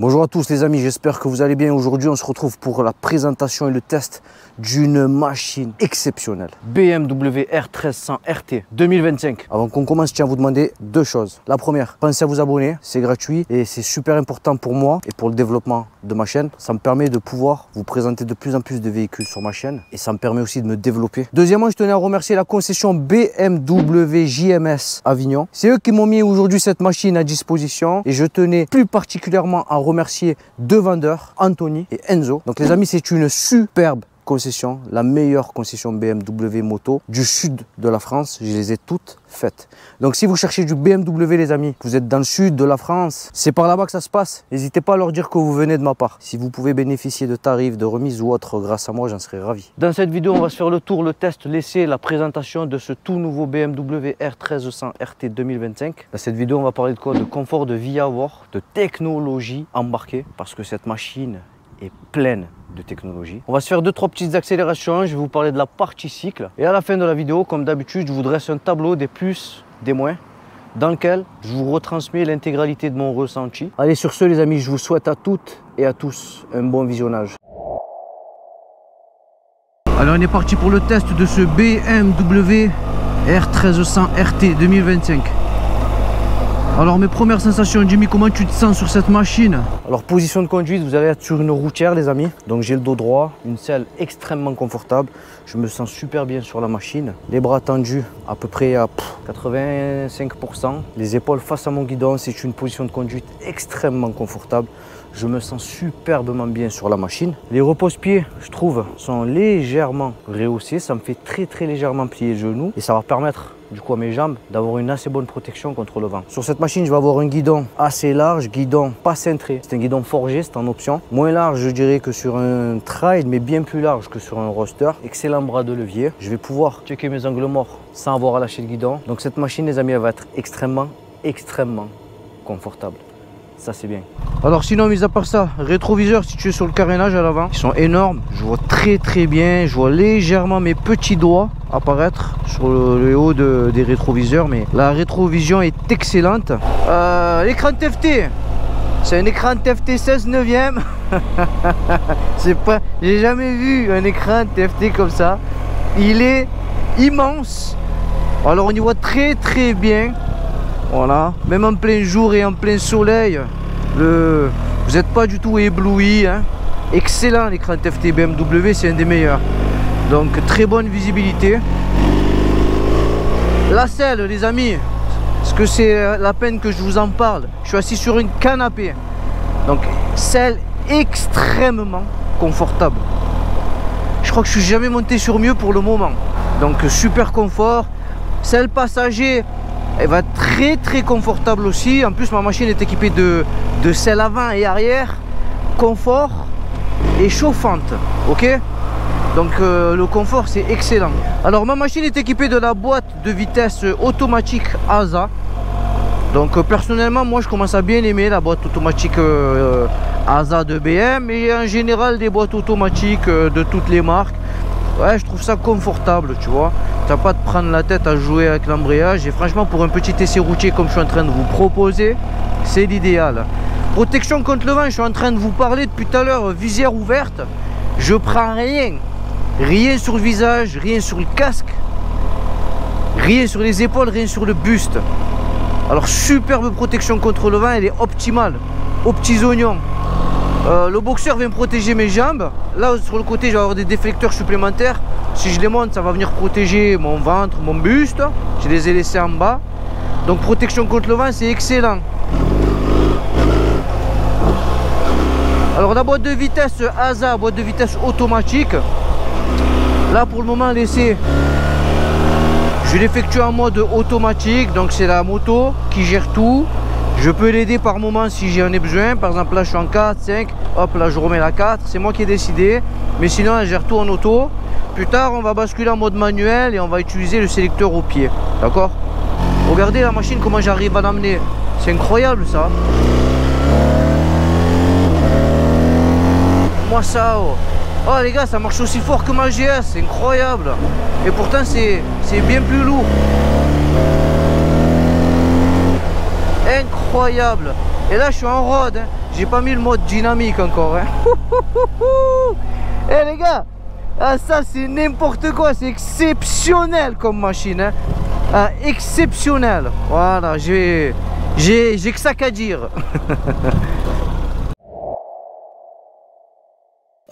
Bonjour à tous les amis, j'espère que vous allez bien. Aujourd'hui on se retrouve pour la présentation et le test d'une machine exceptionnelle. BMW R1300 RT 2025. Avant qu'on commence, je tiens à vous demander deux choses. La première, pensez à vous abonner, c'est gratuit et c'est super important pour moi et pour le développement de ma chaîne. Ça me permet de pouvoir vous présenter de plus en plus de véhicules sur ma chaîne et ça me permet aussi de me développer. Deuxièmement, je tenais à remercier la concession BMW JMS Avignon. C'est eux qui m'ont mis aujourd'hui cette machine à disposition et je tenais plus particulièrement à remercier deux vendeurs, Anthony et Enzo. Donc les amis, c'est une superbe concession, la meilleure concession BMW moto du sud de la France. Je les ai toutes faites. Donc si vous cherchez du BMW les amis, que vous êtes dans le sud de la France, c'est par là-bas que ça se passe. N'hésitez pas à leur dire que vous venez de ma part. Si vous pouvez bénéficier de tarifs, de remises ou autre grâce à moi, j'en serais ravi. Dans cette vidéo, on va se faire le tour, le test, l'essai, la présentation de ce tout nouveau BMW R1300 RT 2025. Dans cette vidéo, on va parler de quoi? De confort, de vie à bord, de technologie embarquée, parce que cette machine est pleine de technologie. On va se faire 2-3 petites accélérations, je vais vous parler de la partie cycle. Et à la fin de la vidéo, comme d'habitude, je vous dresse un tableau des plus, des moins, dans lequel je vous retransmets l'intégralité de mon ressenti. Allez, sur ce les amis, je vous souhaite à toutes et à tous un bon visionnage. Alors on est parti pour le test de ce BMW R1300 RT 2025. Alors mes premières sensations, Jimmy, comment tu te sens sur cette machine? Alors position de conduite, vous allez être sur une routière les amis. Donc j'ai le dos droit, une selle extrêmement confortable. Je me sens super bien sur la machine. Les bras tendus à peu près à 85%. Les épaules face à mon guidon, c'est une position de conduite extrêmement confortable. Je me sens superbement bien sur la machine. Les repose-pieds, je trouve, sont légèrement rehaussés. Ça me fait très légèrement plier le genou. Et ça va permettre du coup à mes jambes d'avoir une assez bonne protection contre le vent. Sur cette machine, je vais avoir un guidon assez large, guidon pas cintré. C'est un guidon forgé, c'est en option. Moins large, je dirais, que sur un trail, mais bien plus large que sur un roadster. Excellent bras de levier. Je vais pouvoir checker mes angles morts sans avoir à lâcher le guidon. Donc cette machine, les amis, elle va être extrêmement confortable. Ça c'est bien. Alors sinon, mis à part ça, rétroviseur situé sur le carénage à l'avant, ils sont énormes. Je vois très bien, je vois légèrement mes petits doigts apparaître sur le haut des rétroviseurs, mais la rétrovision est excellente. L'écran TFT, c'est un écran TFT 16 neuvième. C'est pas, j'ai jamais vu un écran TFT comme ça. Il est immense. Alors on y voit très bien. Voilà, même en plein jour et en plein soleil, vous n'êtes pas du tout ébloui, hein. Excellent l'écran TFT BMW, c'est un des meilleurs. Donc très bonne visibilité. La selle les amis, parce que c'est la peine que je vous en parle, je suis assis sur un canapé. Donc selle extrêmement confortable. Je crois que je suis jamais monté sur mieux pour le moment. Donc super confort. Selle passager, elle va être très confortable aussi. En plus ma machine est équipée de selle avant et arrière, confort et chauffante. Ok, donc le confort c'est excellent. Alors ma machine est équipée de la boîte de vitesse automatique ASA. Donc personnellement moi je commence à bien aimer la boîte automatique ASA de BM et en général des boîtes automatiques de toutes les marques. Ouais, je trouve ça confortable, tu vois. T'as pas de prendre la tête à jouer avec l'embrayage. Et franchement, pour un petit essai routier comme je suis en train de vous proposer, c'est l'idéal. Protection contre le vent, je suis en train de vous parler depuis tout à l'heure, visière ouverte. Je prends rien. Rien sur le visage, rien sur le casque. Rien sur les épaules, rien sur le buste. Alors, superbe protection contre le vent, elle est optimale. Aux petits oignons. Le boxeur vient protéger mes jambes. Là sur le côté je vais avoir des déflecteurs supplémentaires. Si je les monte ça va venir protéger mon ventre, mon buste. Je les ai laissés en bas. Donc protection contre le vent c'est excellent. Alors la boîte de vitesse ASA, boîte de vitesse automatique. Là pour le moment l'essai, je l'effectue en mode automatique. Donc c'est la moto qui gère tout. Je peux l'aider par moment si j'en ai besoin. Par exemple là je suis en 4, 5, hop là je remets la 4. C'est moi qui ai décidé. Mais sinon elle gère tout en auto. Plus tard on va basculer en mode manuel et on va utiliser le sélecteur au pied. D'accord? Regardez la machine comment j'arrive à l'amener. C'est incroyable ça. Moi ça oh. Oh les gars ça marche aussi fort que ma GS. C'est incroyable. Et pourtant c'est bien plus lourd. Incroyable. Et là je suis en road, hein. j'ai pas mis le mode dynamique encore. Hein. Eh les gars, ah, ça c'est n'importe quoi, c'est exceptionnel comme machine. Hein. Ah, exceptionnel. Voilà, j'ai que ça qu'à dire.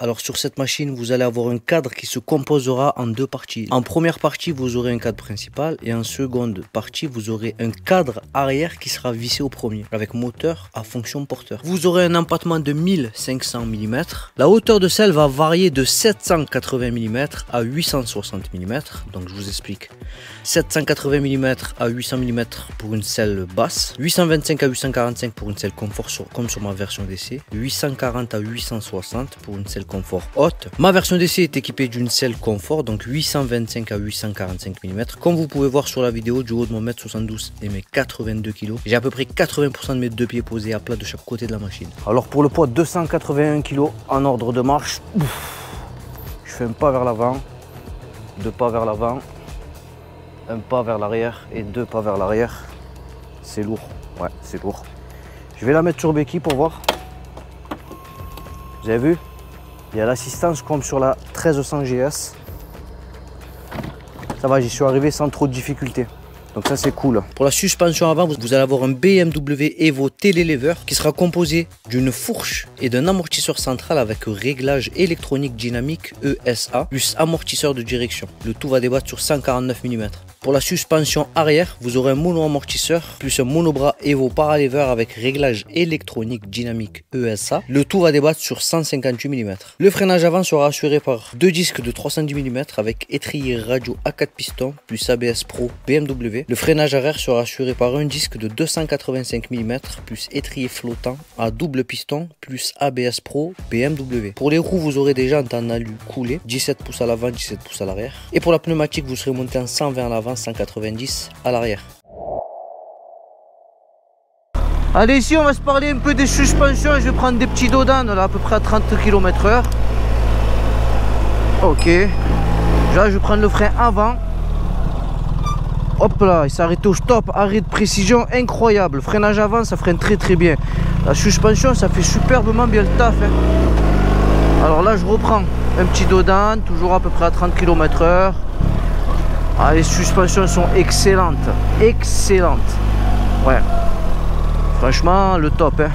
Alors sur cette machine, vous allez avoir un cadre qui se composera en deux parties. En première partie, vous aurez un cadre principal et en seconde partie, vous aurez un cadre arrière qui sera vissé au premier avec moteur à fonction porteur. Vous aurez un empattement de 1500 mm. La hauteur de selle va varier de 780 mm à 860 mm. Donc je vous explique. 780 mm à 800 mm pour une selle basse, 825 à 845 pour une selle confort comme sur ma version d'essai, 840 à 860 pour une selle confort haute. Ma version d'essai est équipée d'une selle confort, donc 825 à 845 mm. Comme vous pouvez voir sur la vidéo, du haut de mon 1m72 et mes 82 kg, j'ai à peu près 80% de mes deux pieds posés à plat de chaque côté de la machine. Alors pour le poids 281 kg en ordre de marche, je fais un pas vers l'avant, deux pas vers l'avant, un pas vers l'arrière et deux pas vers l'arrière. C'est lourd, ouais, c'est lourd. Je vais la mettre sur béquille pour voir. Vous avez vu? Il y a l'assistance comme sur la 1300 GS. Ça va, j'y suis arrivé sans trop de difficultés. Donc ça c'est cool. Pour la suspension avant, vous allez avoir un BMW Evo Telelever qui sera composé d'une fourche et d'un amortisseur central avec réglage électronique dynamique ESA plus amortisseur de direction. Le tout va débattre sur 149 mm. Pour la suspension arrière, vous aurez un mono-amortisseur plus un monobras Evo Paralever avec réglage électronique dynamique ESA. Le tout va débattre sur 158 mm. Le freinage avant sera assuré par deux disques de 310 mm avec étrier radio à 4 pistons plus ABS Pro BMW. Le freinage arrière sera assuré par un disque de 285 mm plus étrier flottant à double piston plus ABS Pro BMW. Pour les roues, vous aurez des jantes en alu coulé, 17 pouces à l'avant, 17 pouces à l'arrière. Et pour la pneumatique, vous serez monté en 120 à l'avant, 190 à l'arrière. Allez, ici on va se parler un peu des suspensions. Je vais prendre des petits dodanes là à peu près à 30 km/h. Ok. Là je vais prendre le frein avant. Hop là, il s'est arrêté au stop, arrêt de précision incroyable. Freinage avant, ça freine très bien. La suspension, ça fait superbement bien le taf. Hein. Alors là, je reprends un petit dodane, toujours à peu près à 30 km/h. Ah, les suspensions sont excellentes. Excellentes. Ouais. Franchement, le top. Hein.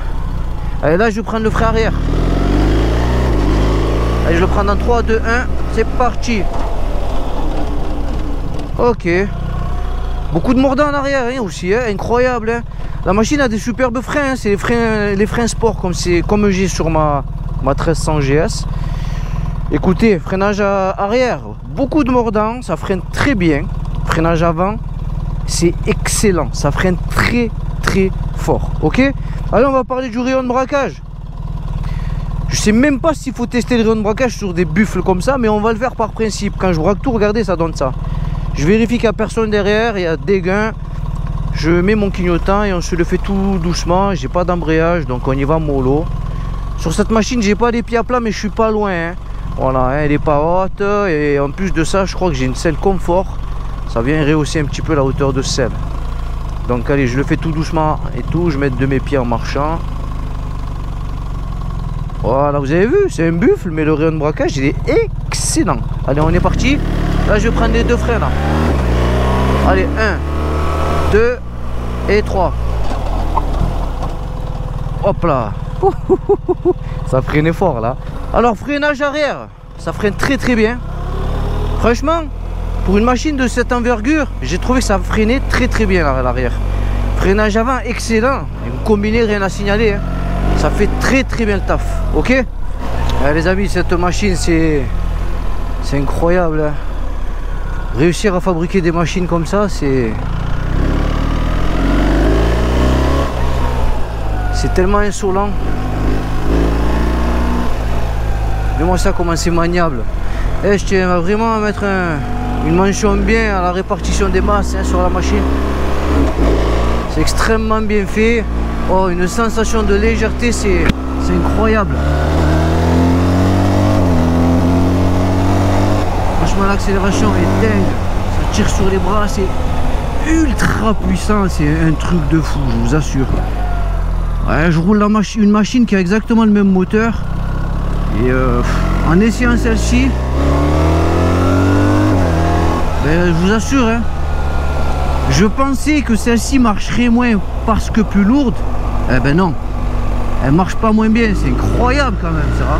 Allez, là, je vais prendre le frein arrière. Allez, je le prends dans 3, 2, 1. C'est parti. Ok. Beaucoup de mordants en arrière hein, aussi, hein, incroyable. Hein. La machine a des superbes freins, hein, c'est les freins sport comme j'ai sur ma 1300 GS. Écoutez, freinage arrière, beaucoup de mordants, ça freine très bien. Freinage avant, c'est excellent, ça freine très fort. Ok. Allez, on va parler du rayon de braquage. Je sais même pas s'il faut tester le rayon de braquage sur des buffles comme ça, mais on va le faire par principe. Quand je braque tout, regardez, ça donne ça. Je vérifie qu'il n'y a personne derrière, il y a des gains. Je mets mon clignotant et on se le fait tout doucement. J'ai pas d'embrayage, donc on y va mollo. Sur cette machine, j'ai pas les pieds à plat, mais je suis pas loin. Hein. Voilà, hein, elle est pas haute. Et en plus de ça, je crois que j'ai une selle confort. Ça vient rehausser un petit peu la hauteur de selle. Donc allez, je le fais tout doucement et tout. Je mets de mes pieds en marchant. Voilà, vous avez vu, c'est un buffle, mais le rayon de braquage, il est excellent. Allez, on est parti. Là, je vais prendre les deux freins là. Allez, 1, 2 et 3. Hop là. Ça freine fort là. Alors, freinage arrière, ça freine très bien. Franchement, pour une machine de cette envergure, j'ai trouvé que ça freinait très bien à l'arrière. Freinage avant, excellent. Et vous combinez, rien à signaler. Hein. Ça fait très bien le taf. Ok. Les amis, cette machine, c'est incroyable. Hein. Réussir à fabriquer des machines comme ça, c'est tellement insolent. Mais moi ça comment c'est maniable. Et je tiens vraiment à mettre une mention bien à la répartition des masses hein, sur la machine. C'est extrêmement bien fait. Oh, une sensation de légèreté, c'est incroyable. Franchement, l'accélération est dingue. Ça tire sur les bras, c'est ultra puissant. C'est un truc de fou, je vous assure. Ouais, je roule une machine qui a exactement le même moteur. Et en essayant celle-ci, ben, je vous assure, hein, je pensais que celle-ci marcherait moins parce que plus lourde. Eh ben non, elle marche pas moins bien. C'est incroyable quand même ça.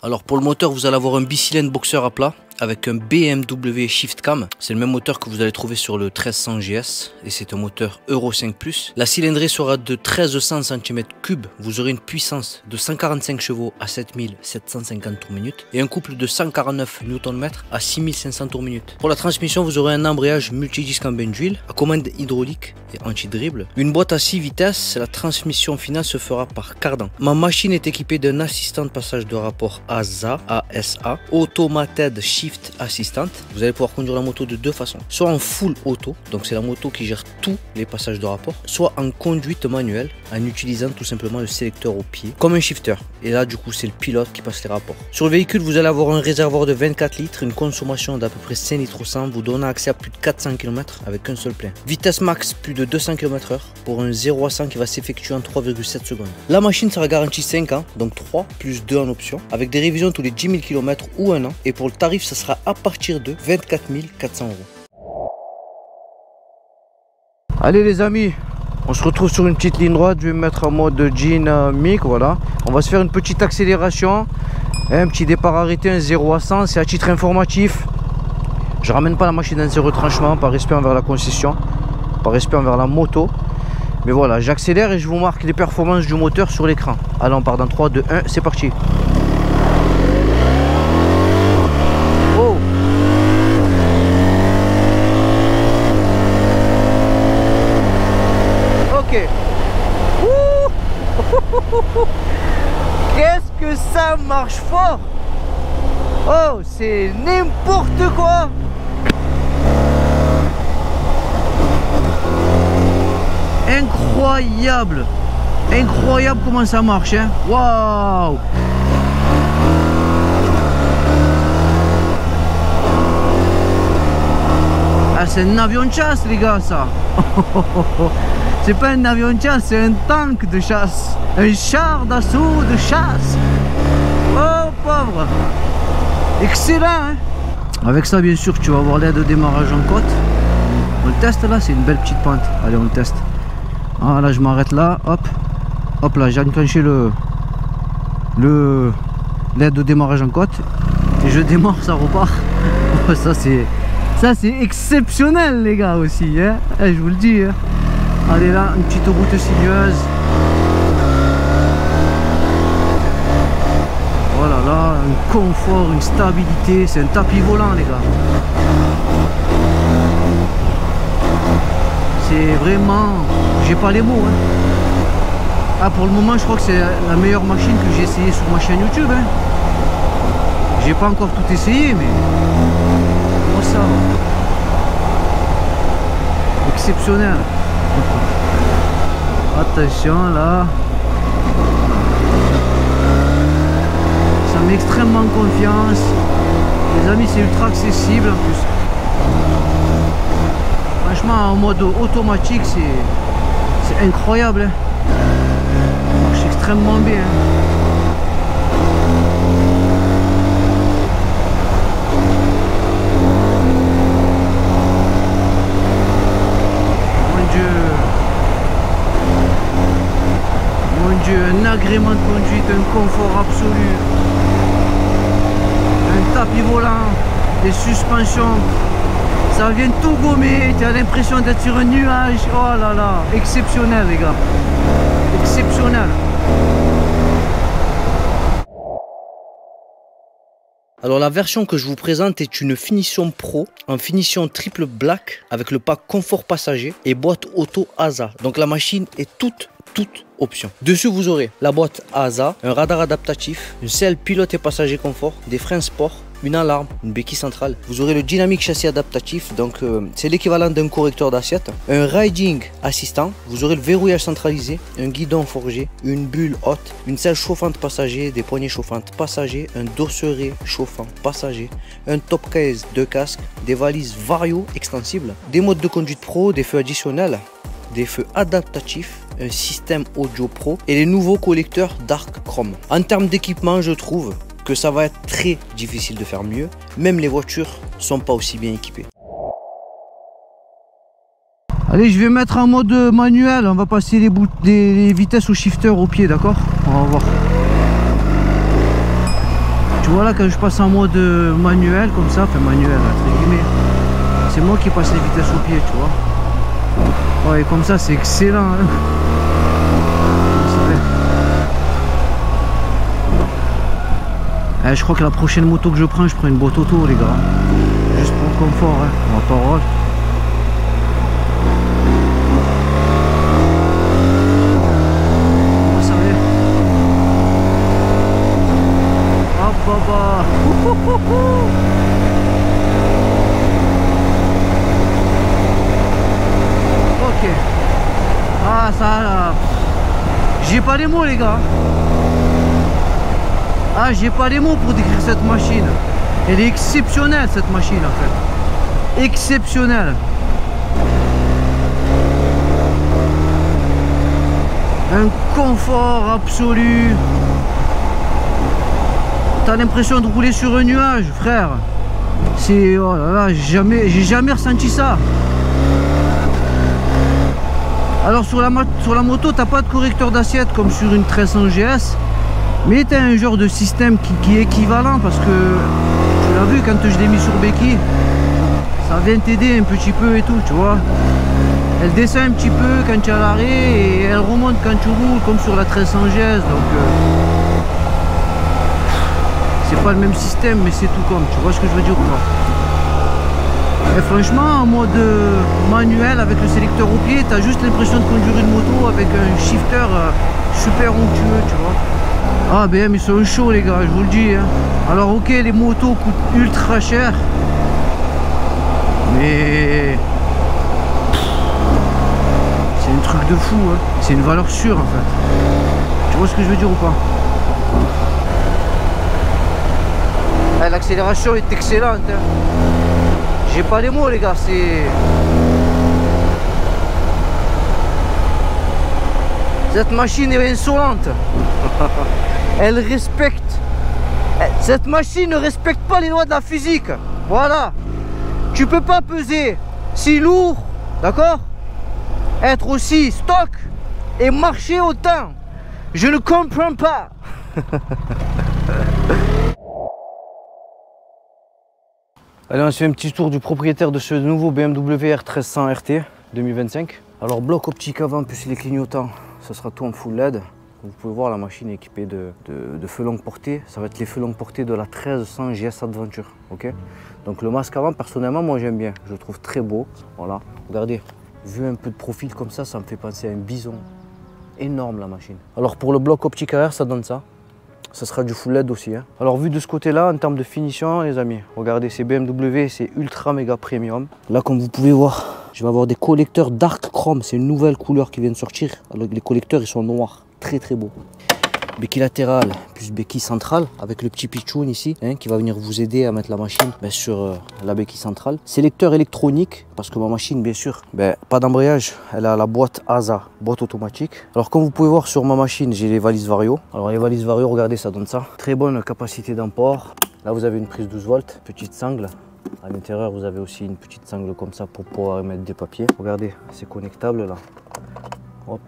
Alors pour le moteur, vous allez avoir un bicylindre boxeur à plat avec un BMW Shift Cam. C'est le même moteur que vous allez trouver sur le 1300 GS et c'est un moteur Euro 5+. La cylindrée sera de 1300 cm3. Vous aurez une puissance de 145 chevaux à 7750 tours minute et un couple de 149 Nm à 6500 tours minute. Pour la transmission, vous aurez un embrayage multidisque en bain d'huile, à commande hydraulique et anti-dribble. Une boîte à 6 vitesses, la transmission finale se fera par cardan. Ma machine est équipée d'un assistant de passage de rapport ASA, Automated Shift Assistant. Vous allez pouvoir conduire la moto de deux façons, soit en full auto, donc c'est la moto qui gère tous les passages de rapport, soit en conduite manuelle en utilisant tout simplement le sélecteur au pied comme un shifter, et là du coup c'est le pilote qui passe les rapports. Sur le véhicule, vous allez avoir un réservoir de 24 litres, une consommation d'à peu près 5 litres au 100, vous donnant accès à plus de 400 km avec un seul plein. Vitesse max plus de 200 km/h pour un 0 à 100 qui va s'effectuer en 3,7 secondes. La machine sera garantie 5 ans, donc 3 plus 2 en option, avec des révisions tous les 10 000 km ou un an, et pour le tarif ça sera à partir de 24 400 €. Allez les amis, on se retrouve sur une petite ligne droite. Je vais me mettre en mode dynamique, voilà. On va se faire une petite accélération, un petit départ arrêté, un 0 à 100, c'est à titre informatif. Je ramène pas la machine dans ses retranchements par respect envers la concession, par respect envers la moto. Mais voilà, j'accélère et je vous marque les performances du moteur sur l'écran. Allez, on part dans 3, 2, 1, c'est parti. Qu'est-ce que ça marche fort! Oh, c'est n'importe quoi! Incroyable! Incroyable comment ça marche, hein! Waouh! Ah, c'est un avion de chasse, les gars, ça! C'est pas un avion de chasse, c'est un tank de chasse. Un char d'assaut de chasse. Oh pauvre. Excellent, hein. Avec ça, bien sûr, tu vas avoir l'aide de démarrage en côte. On le teste là, c'est une belle petite pente. Allez, on le teste. Ah là, je m'arrête là, hop. Hop là, j'ai enclenché l'aide de démarrage en côte. Et je démarre, ça repart. Oh, ça c'est exceptionnel, les gars, aussi, hein. Je vous le dis, hein. Allez là, une petite route sinueuse. Voilà, là, un confort, une stabilité. C'est un tapis volant, les gars. C'est vraiment... J'ai pas les mots, hein. Ah, pour le moment, je crois que c'est la meilleure machine que j'ai essayé sur ma chaîne YouTube, hein. J'ai pas encore tout essayé, mais... Moi, ça... Exceptionnel. Attention là, ça met extrêmement confiance. Les amis, c'est ultra accessible en plus. Franchement, en mode automatique, c'est incroyable, hein. Ça marche extrêmement bien. Un agrément de conduite, un confort absolu, un tapis volant, des suspensions, ça vient tout gommer, tu as l'impression d'être sur un nuage. Oh là là, exceptionnel les gars, exceptionnel. Alors la version que je vous présente est une finition pro en finition triple black avec le pack confort passager et boîte auto ASA. Donc la machine est toute option. Dessus vous aurez la boîte ASA, un radar adaptatif, une selle pilote et passager confort, des freins sport, une alarme, une béquille centrale. Vous aurez le dynamique châssis adaptatif, donc c'est l'équivalent d'un correcteur d'assiette, un riding assistant, vous aurez le verrouillage centralisé, un guidon forgé, une bulle haute, une selle chauffante passager, des poignées chauffantes passagers, un dosseret chauffant passager, un top case de casque, des valises vario extensibles, des modes de conduite pro, des feux additionnels, des feux adaptatifs, un système audio pro et les nouveaux collecteurs Dark Chrome. En termes d'équipement, je trouve que ça va être très difficile de faire mieux. Même les voitures sont pas aussi bien équipées. Allez, je vais mettre en mode manuel. On va passer les vitesses au shifter au pied, d'accord? On va voir. Tu vois là, quand je passe en mode manuel comme ça, enfin manuel entre guillemets, c'est moi qui passe les vitesses au pied, tu vois. Ouais, comme ça c'est excellent, hein. Je crois que la prochaine moto que je prends une boîte auto, les gars. Juste pour le confort, hein. On va pas rôle. Ça va. Hop, baba. Ok. Ah, ça là. J'ai pas les mots, les gars. Ah, j'ai pas les mots pour décrire cette machine. Elle est exceptionnelle, cette machine, en fait. Exceptionnelle. Un confort absolu. T'as l'impression de rouler sur un nuage, frère. C'est... Oh là là, j'ai jamais ressenti ça. Alors sur la moto, t'as pas de correcteur d'assiette comme sur une 1300 GS. Mais tu as un genre de système qui est équivalent parce que tu l'as vu quand je l'ai mis sur béquille, ça vient t'aider un petit peu et tout, tu vois. Elle descend un petit peu quand tu es à l'arrêt et elle remonte quand tu roules comme sur la 1300 GS. Donc c'est pas le même système mais c'est tout comme, tu vois ce que je veux dire ou pas. Et franchement en mode manuel avec le sélecteur au pied, tu as juste l'impression de conduire une moto avec un shifter super onctueux, tu vois. Ah BM ils sont chauds les gars, je vous le dis, hein. Alors ok, les motos coûtent ultra cher, mais c'est un truc de fou, hein. C'est une valeur sûre en fait. Tu vois ce que je veux dire ou pas? Ah, l'accélération est excellente, hein. J'ai pas les mots les gars, c'est... Cette machine est insolente. Elle respecte. Cette machine ne respecte pas les lois de la physique. Voilà. Tu peux pas peser si lourd, d'accord? Être aussi stock et marcher autant. Je ne comprends pas. Allez, on se fait un petit tour du propriétaire de ce nouveau BMW R1300 RT 2025. Alors bloc optique avant plus les clignotants, ça sera tout en full LED. Vous pouvez voir la machine est équipée de feux longue portée. Ça va être les feux longue portée de la 1300 GS Adventure. Ok. Donc le masque avant, personnellement, moi j'aime bien. Je le trouve très beau. Voilà. Regardez, vu un peu de profil comme ça me fait penser à un bison. Énorme la machine. Alors pour le bloc optique arrière, ça donne ça. Ça sera du full LED aussi, hein. Alors vu de ce côté-là, en termes de finition, les amis, regardez, c'est BMW, c'est ultra méga premium. Là, comme vous pouvez voir, je vais avoir des collecteurs Dark Chrome. C'est une nouvelle couleur qui vient de sortir. Alors les collecteurs, ils sont noirs. Très très beau. Béquille latérale plus béquille centrale avec le petit pitchoun ici, hein, qui va venir vous aider à mettre la machine sur la béquille centrale. Sélecteur électronique parce que ma machine, bien sûr, pas d'embrayage. Elle a la boîte ASA, boîte automatique. Alors comme vous pouvez voir sur ma machine, j'ai les valises Vario. Alors les valises Vario, regardez, ça donne ça. Très bonne capacité d'emport. Là vous avez une prise 12 volts, petite sangle. À l'intérieur vous avez aussi une petite sangle comme ça pour pouvoir y mettre des papiers. Regardez, c'est connectable là. Hop.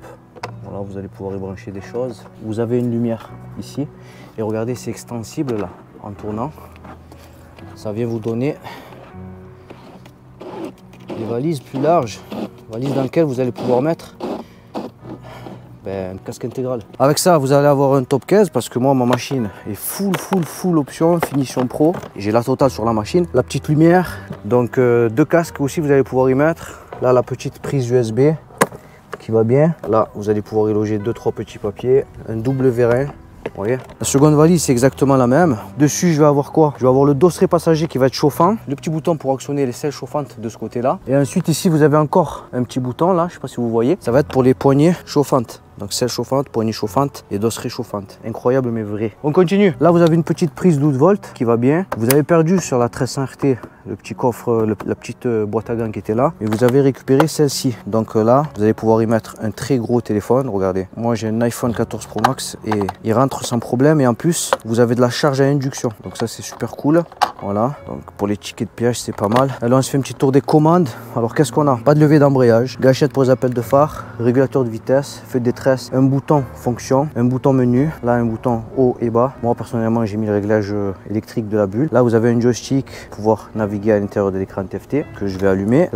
Voilà, vous allez pouvoir y brancher des choses. Vous avez une lumière ici. Et regardez, c'est extensible là, en tournant. Ça vient vous donner des valises plus larges. Valises dans lesquelles vous allez pouvoir mettre une casque intégrale. Avec ça, vous allez avoir un top 15 parce que moi, ma machine est full option, finition pro. J'ai la totale sur la machine. La petite lumière. Donc, deux casques aussi, vous allez pouvoir y mettre. Là, la petite prise USB. Qui va bien. Là, vous allez pouvoir y loger 2-3 petits papiers, un double vérin. Vous voyez, la seconde valise, c'est exactement la même. Dessus, je vais avoir quoi? Je vais avoir le dosseret passager qui va être chauffant. Le petit bouton pour actionner les selles chauffantes de ce côté-là. Et ensuite, ici, vous avez encore un petit bouton là. Je ne sais pas si vous voyez. Ça va être pour les poignées chauffantes. Donc selle chauffante, poignée chauffante et dose réchauffante. Incroyable mais vrai. On continue. Là vous avez une petite prise 12 volts qui va bien. Vous avez perdu sur la 1300 RT le petit coffre, la petite boîte à gants qui était là. Mais vous avez récupéré celle-ci. Donc là, vous allez pouvoir y mettre un très gros téléphone. Regardez, moi j'ai un iPhone 14 Pro Max et il rentre sans problème. Et en plus, vous avez de la charge à induction. Donc ça c'est super cool. Voilà, donc pour les tickets de péage c'est pas mal. Alors on se fait un petit tour des commandes. Alors qu'est-ce qu'on a? Pas de levier d'embrayage, gâchette pour les appels de phare, régulateur de vitesse, feu de détresse, un bouton fonction, un bouton menu, là un bouton haut et bas. Moi personnellement j'ai mis le réglage électrique de la bulle. Là vous avez un joystick pour pouvoir naviguer à l'intérieur de l'écran TFT que je vais allumer.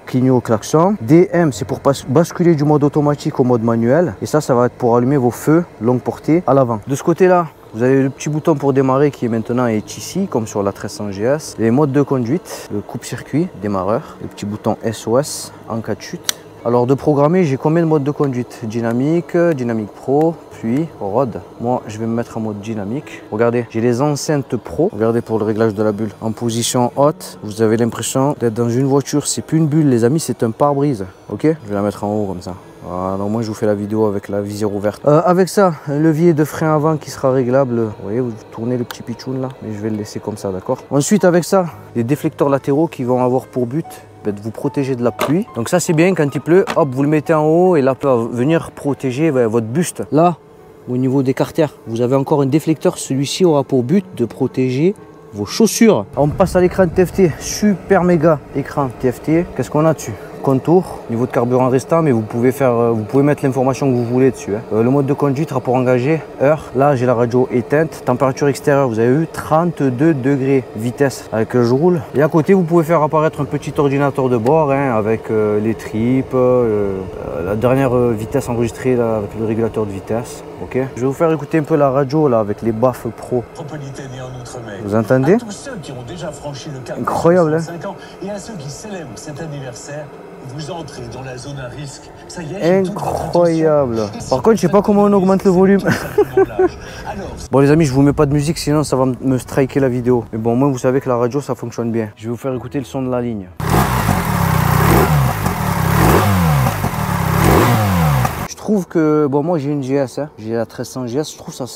Clignot klaxon. DM c'est pour basculer du mode automatique au mode manuel. Et ça va être pour allumer vos feux longue portée à l'avant. De ce côté là, vous avez le petit bouton pour démarrer qui est maintenant ici, comme sur la 1300 GS. Les modes de conduite, le coupe-circuit, démarreur, le petit bouton SOS en cas de chute. Alors de programmer, j'ai combien de modes de conduite? Dynamique, dynamique pro, pluie, road. Moi, je vais me mettre en mode dynamique. Regardez, j'ai les enceintes pro. Regardez pour le réglage de la bulle. En position haute, vous avez l'impression d'être dans une voiture. C'est plus une bulle, les amis, c'est un pare-brise. Ok? Je vais la mettre en haut comme ça. Voilà, donc moi je vous fais la vidéo avec la visière ouverte. Avec ça, un levier de frein avant qui sera réglable. Vous voyez, vous tournez le petit pitchoun là, mais je vais le laisser comme ça, d'accord? Ensuite, avec ça, les déflecteurs latéraux qui vont avoir pour but de vous protéger de la pluie. Donc ça c'est bien, quand il pleut, hop, vous le mettez en haut et là peut venir protéger votre buste. Là, au niveau des carters, vous avez encore un déflecteur. Celui-ci aura pour but de protéger vos chaussures. On passe à l'écran TFT, super méga écran TFT. Qu'est-ce qu'on a dessus? Contour, niveau de carburant restant, mais vous pouvez mettre l'information que vous voulez dessus. Le mode de conduite, rapport engagé, heure. Là, j'ai la radio éteinte. Température extérieure, vous avez eu 32 degrés. Vitesse avec le je roule. Et à côté, vous pouvez faire apparaître un petit ordinateur de bord avec les tripes, la dernière vitesse enregistrée là, avec le régulateur de vitesse. Ok. Je vais vous faire écouter un peu la radio là avec les baffes pro. Vous entendez? À tous ceux qui ont déjà franchi le cap. Incroyable, hein? 5 ans, et à ceux qui célèbrent cet anniversaire. Vous entrez dans la zone à risque. Ça y est, incroyable. Par contre, je sais pas comment on augmente le volume. Bon les amis, je vous mets pas de musique, sinon ça va me striker la vidéo. Mais bon, au moins vous savez que la radio ça fonctionne bien. Je vais vous faire écouter le son de la ligne. Je trouve que, bon moi j'ai une GS, j'ai la 1300 GS, je trouve ça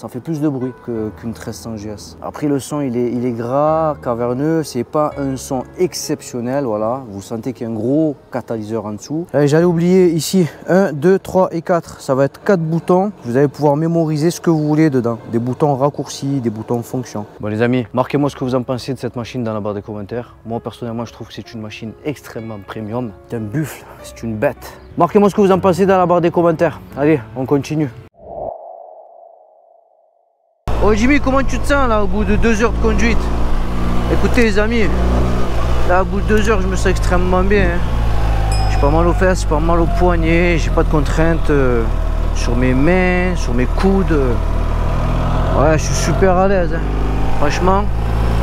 fait plus de bruit qu'une 1300 GS. Après le son il est gras, caverneux, c'est pas un son exceptionnel, voilà. Vous sentez qu'il y a un gros catalyseur en dessous. J'allais oublier ici, 1, 2, 3 et 4, ça va être 4 boutons. Vous allez pouvoir mémoriser ce que vous voulez dedans. Des boutons raccourcis, des boutons fonction. Bon les amis, marquez-moi ce que vous en pensez de cette machine dans la barre des commentaires. Moi personnellement je trouve que c'est une machine extrêmement premium. C'est un buffle, c'est une bête. Marquez-moi ce que vous en pensez dans la barre des commentaires. Allez, on continue. Oh Jimmy, comment tu te sens là au bout de 2 heures de conduite? Écoutez les amis, là au bout de 2 heures je me sens extrêmement bien. J'ai pas mal aux fesses, pas mal aux poignets, j'ai pas de contraintes sur mes mains, sur mes coudes. Ouais, je suis super à l'aise. Franchement,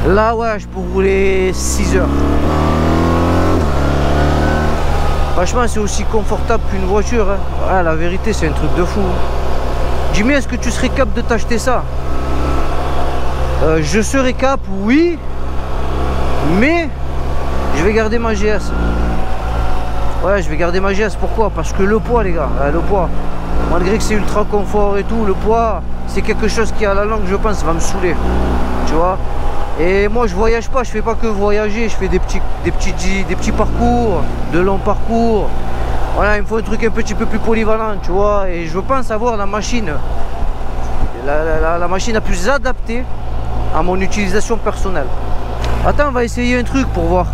là ouais, je peux rouler 6 heures. Franchement, c'est aussi confortable qu'une voiture. Ouais, la vérité, c'est un truc de fou. Jimmy, est-ce que tu serais capable de t'acheter ça? Je serais capable, oui. Mais je vais garder ma GS. Ouais, je vais garder ma GS. Pourquoi? Parce que le poids, les gars, le poids. Malgré que c'est ultra confort et tout, le poids, c'est quelque chose qui à la longue, je pense, va me saouler. Tu vois? Et moi je voyage pas, je fais pas que voyager, je fais des petits parcours, de longs parcours. Voilà, il me faut un truc un petit peu plus polyvalent, tu vois. Et je pense avoir la machine, la machine la plus adaptée à mon utilisation personnelle. Attends, on va essayer un truc pour voir,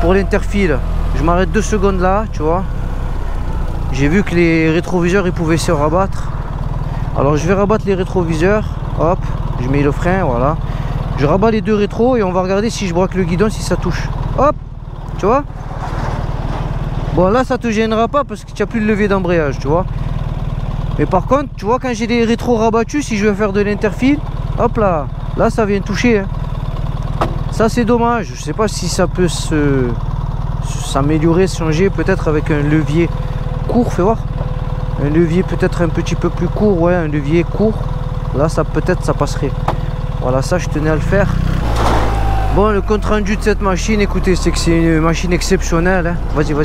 pour l'interfile. Je m'arrête 2 secondes là, tu vois. J'ai vu que les rétroviseurs ils pouvaient se rabattre. Alors je vais rabattre les rétroviseurs, hop, je mets le frein, voilà. Je rabats les 2 rétros et on va regarder si je braque le guidon, si ça touche. Hop, tu vois. Bon là ça te gênera pas parce que tu n'as plus le levier d'embrayage, tu vois. Mais par contre, tu vois, quand j'ai les rétros rabattus, si je veux faire de l'interfile, hop là, là ça vient toucher. Hein. Ça c'est dommage. Je sais pas si ça peut s'améliorer, changer peut-être avec un levier court, fais voir. Un levier peut-être un petit peu plus court, ouais, un levier court. Là ça peut-être ça passerait. Voilà, ça je tenais à le faire. Bon, le compte rendu de cette machine, écoutez, c'est que c'est une machine exceptionnelle. Hein. Vas-y.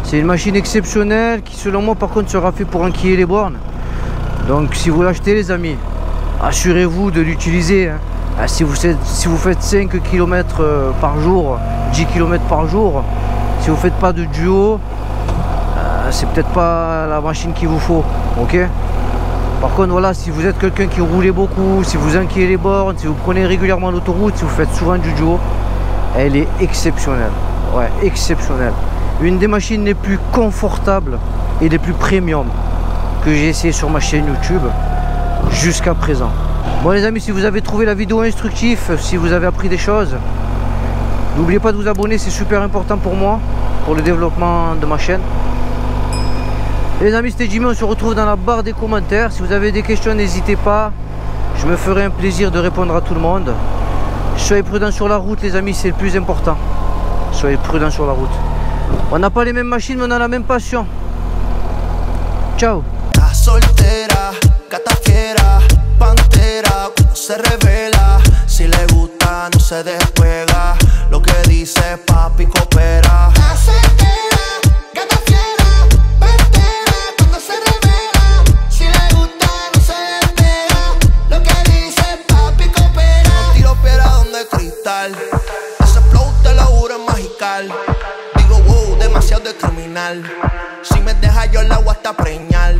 C'est une machine exceptionnelle qui selon moi par contre sera faite pour enquiller les bornes. Donc si vous l'achetez les amis, assurez-vous de l'utiliser. Hein. Si vous faites 5 km par jour, 10 km par jour, si vous faites pas de duo, c'est peut-être pas la machine qu'il vous faut. Ok. Par contre voilà, si vous êtes quelqu'un qui roulez beaucoup, si vous enquillez les bornes, si vous prenez régulièrement l'autoroute, si vous faites souvent du duo, elle est exceptionnelle. Ouais, exceptionnelle. Une des machines les plus confortables et les plus premium que j'ai essayé sur ma chaîne YouTube jusqu'à présent. Bon les amis, si vous avez trouvé la vidéo instructive, si vous avez appris des choses, n'oubliez pas de vous abonner, c'est super important pour moi, pour le développement de ma chaîne. Les amis, c'était Jimmy, on se retrouve dans la barre des commentaires. Si vous avez des questions, n'hésitez pas, je me ferai un plaisir de répondre à tout le monde. Soyez prudents sur la route les amis, c'est le plus important. Soyez prudents sur la route. On n'a pas les mêmes machines, mais on a la même passion. Ciao. Soltera, gata fiera, pantera, cuando se revela, si le gusta no se despega, lo que dice papi coopera. Soltera, gata fiera, pantera, cuando se revela, si le gusta no se despega, lo que dice papi coopera. No tiro piedra donde cristal, ese flow te lo juro es magical. Digo wow, demasiado de criminal, si me deja yo el agua hasta preñar.